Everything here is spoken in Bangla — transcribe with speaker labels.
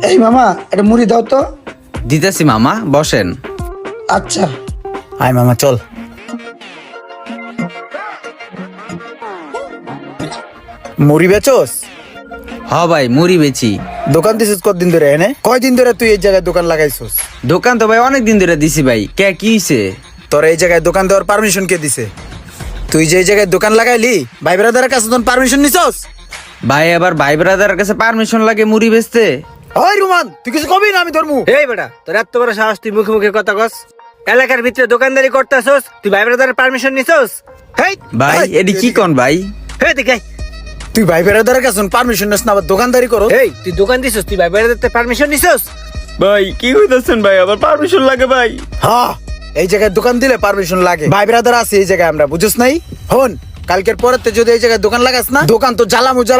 Speaker 1: এই মামা এটা মুড়ি দাও তো।
Speaker 2: দিতেছি মামা, বসেন।
Speaker 1: আচ্ছা।
Speaker 3: আয় মামা চল। মুড়ি বেচোস?
Speaker 2: হ ভাই, মুড়ি বেচি।
Speaker 3: দোকান দিছিস কতদিন ধরে এনে? কয়দিন ধরে তুই এই জায়গায় দোকান লাগাইছিস?
Speaker 2: দোকান তো ভাই অনেক দিন ধরে দিছি ভাই। কে কি হইছে?
Speaker 3: তোর এই জায়গায় দোকান দেওয়ার পারমিশন কে দিছে? তুই যে এই জায়গায় দোকান লাগাইলি ভাই ব্রাদারের কাছে তোর পারমিশন নিছস?
Speaker 2: ভাই আবার ভাই ব্রাদারের কাছে পারমিশন লাগে মুড়ি বেচতে?
Speaker 3: ওই রুমান তুই কিছু কবি না আমি ধর্মু।
Speaker 4: এই বেটা, তোর এত বড় সাহস, তুই মুখে মুখে কথা কস? এলাকার ভিতরে দোকানদারি করতেছস, তুই ভাই ব্রাদারের পারমিশন নিছস? হেই
Speaker 2: ভাই এডি কি কোন ভাই?
Speaker 4: হেই দেখ,
Speaker 3: তুই ভাই ব্রাদারের কাছে পারমিশন নিস না আবার দোকানদারি করো?
Speaker 4: এই তুই দোকান দিছস, তুই ভাই ব্রাদারের পারমিশন নিছস?
Speaker 2: ভাই কি কইতাছেন ভাই? আবার পারমিশন লাগে ভাই?
Speaker 3: হ্যাঁ, এই জায়গায় দোকান দিলে পারমিশন লাগে। ভাই ব্রাদার আছে এই জায়গায়, আমরা বুঝছ নাই? হন, কালকের পরেতে যদি এই জায়গায় দোকান লাগাস না, দোকান তো জ্বালামু